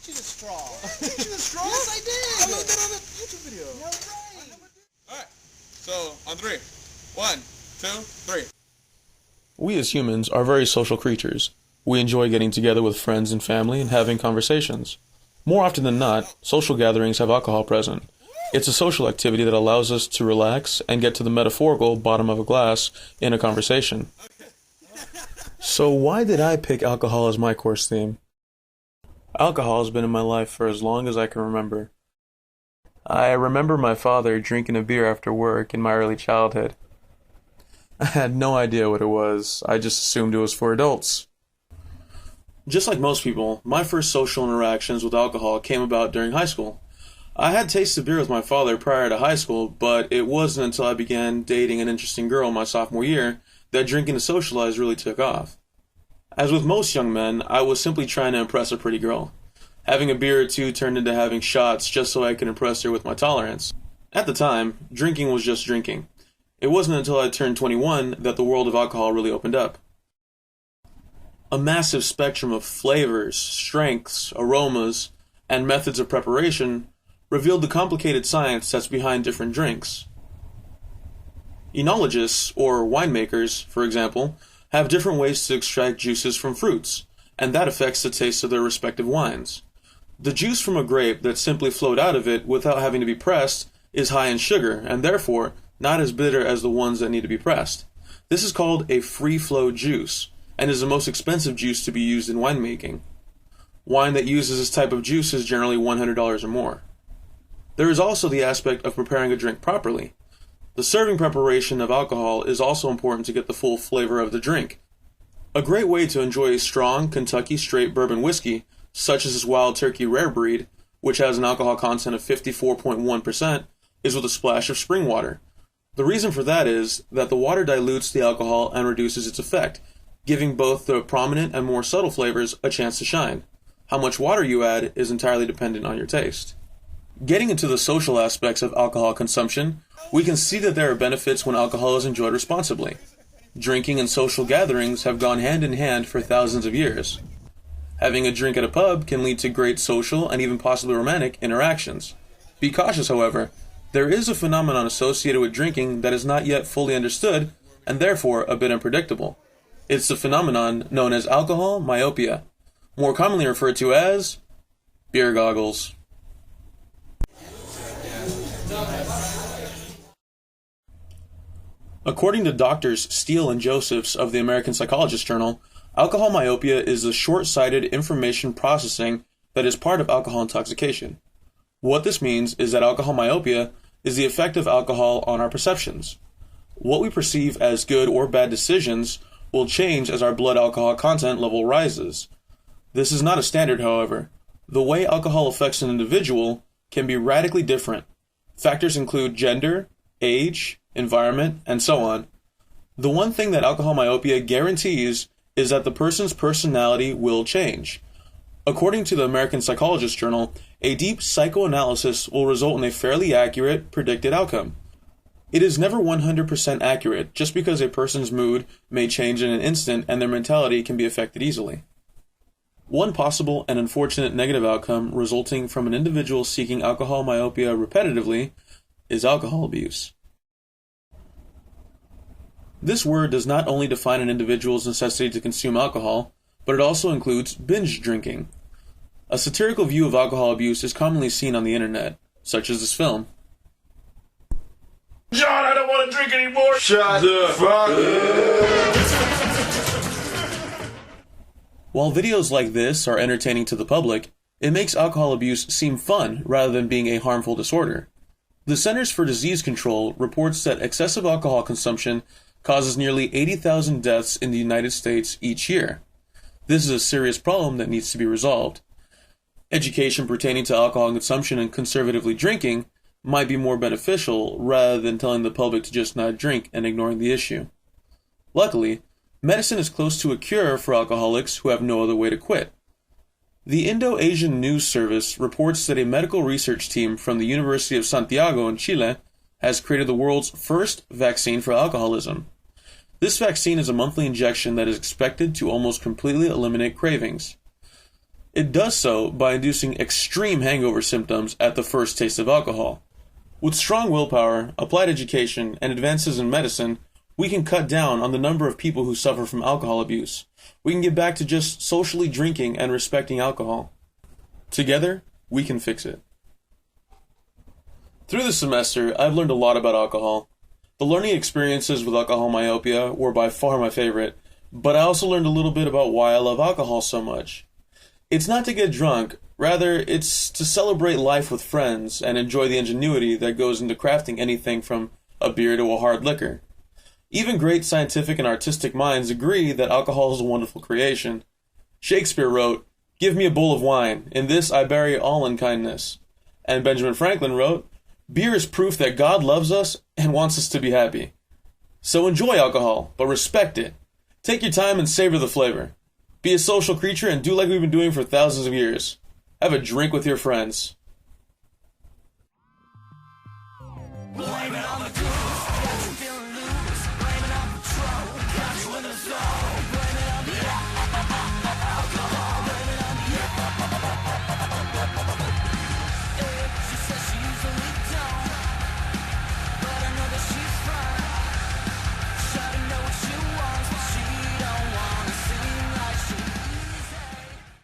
you the straw. You the straw? Yes, I did. I learned that on a YouTube video. No way. Alright, so on three. 1, 2, 3. We as humans are very social creatures. We enjoy getting together with friends and family and having conversations. More often than not, social gatherings have alcohol present. It's a social activity that allows us to relax and get to the metaphorical bottom of a glass in a conversation. So why did I pick alcohol as my course theme? Alcohol has been in my life for as long as I can remember. I remember my father drinking a beer after work in my early childhood. I had no idea what it was. I just assumed it was for adults. Just like most people, my first social interactions with alcohol came about during high school. I had tasted beer with my father prior to high school, but it wasn't until I began dating an interesting girl my sophomore year that drinking to socialize really took off. As with most young men, I was simply trying to impress a pretty girl. Having a beer or two turned into having shots just so I could impress her with my tolerance. At the time, drinking was just drinking. It wasn't until I turned 21 that the world of alcohol really opened up. A massive spectrum of flavors, strengths, aromas, and methods of preparation revealed the complicated science that's behind different drinks. Enologists, or winemakers, for example, have different ways to extract juices from fruits, and that affects the taste of their respective wines. The juice from a grape that simply flowed out of it without having to be pressed is high in sugar, and therefore not as bitter as the ones that need to be pressed. This is called a free-flow juice, and is the most expensive juice to be used in winemaking. Wine that uses this type of juice is generally $100 or more. There is also the aspect of preparing a drink properly. The serving preparation of alcohol is also important to get the full flavor of the drink. A great way to enjoy a strong Kentucky straight bourbon whiskey, such as this Wild Turkey Rare Breed, which has an alcohol content of 54.1%, is with a splash of spring water. The reason for that is that the water dilutes the alcohol and reduces its effect, giving both the prominent and more subtle flavors a chance to shine. How much water you add is entirely dependent on your taste. Getting into the social aspects of alcohol consumption, we can see that there are benefits when alcohol is enjoyed responsibly. Drinking and social gatherings have gone hand in hand for thousands of years. Having a drink at a pub can lead to great social and even possibly romantic interactions. Be cautious, however. There is a phenomenon associated with drinking that is not yet fully understood and therefore a bit unpredictable. It's the phenomenon known as alcohol myopia, more commonly referred to as beer goggles. According to Doctors Steele and Josephs of the American Psychologist Journal, alcohol myopia is the short-sighted information processing that is part of alcohol intoxication. What this means is that alcohol myopia is the effect of alcohol on our perceptions. What we perceive as good or bad decisions will change as our blood alcohol content level rises. This is not a standard, however. The way alcohol affects an individual can be radically different. Factors include gender, age, environment, and so on. The one thing that alcohol myopia guarantees is that the person's personality will change. According to the American Psychologist Journal, a deep psychoanalysis will result in a fairly accurate, predicted outcome. It is never 100% accurate, just because a person's mood may change in an instant and their mentality can be affected easily. One possible and unfortunate negative outcome resulting from an individual seeking alcohol myopia repetitively is alcohol abuse. This word does not only define an individual's necessity to consume alcohol, but it also includes binge drinking. A satirical view of alcohol abuse is commonly seen on the internet, such as this film. John, I don't want to drink anymore. Shut the fuck up. While videos like this are entertaining to the public, it makes alcohol abuse seem fun rather than being a harmful disorder. The Centers for Disease Control reports that excessive alcohol consumption causes nearly 80,000 deaths in the United States each year. This is a serious problem that needs to be resolved. Education pertaining to alcohol consumption and conservatively drinking might be more beneficial rather than telling the public to just not drink and ignoring the issue. Luckily, medicine is close to a cure for alcoholics who have no other way to quit. The Indo-Asian News Service reports that a medical research team from the University of Santiago in Chile has created the world's first vaccine for alcoholism. This vaccine is a monthly injection that is expected to almost completely eliminate cravings. It does so by inducing extreme hangover symptoms at the first taste of alcohol. With strong willpower, applied education, and advances in medicine, we can cut down on the number of people who suffer from alcohol abuse. We can get back to just socially drinking and respecting alcohol. Together, we can fix it. Through the semester, I've learned a lot about alcohol. The learning experiences with alcohol myopia were by far my favorite, but I also learned a little bit about why I love alcohol so much. It's not to get drunk, rather it's to celebrate life with friends and enjoy the ingenuity that goes into crafting anything from a beer to a hard liquor. Even great scientific and artistic minds agree that alcohol is a wonderful creation. Shakespeare wrote, "Give me a bowl of wine, in this I bury all unkindness." And Benjamin Franklin wrote, "Beer is proof that God loves us and wants us to be happy." So enjoy alcohol, but respect it. Take your time and savor the flavor. Be a social creature and do like we've been doing for thousands of years. Have a drink with your friends. Blame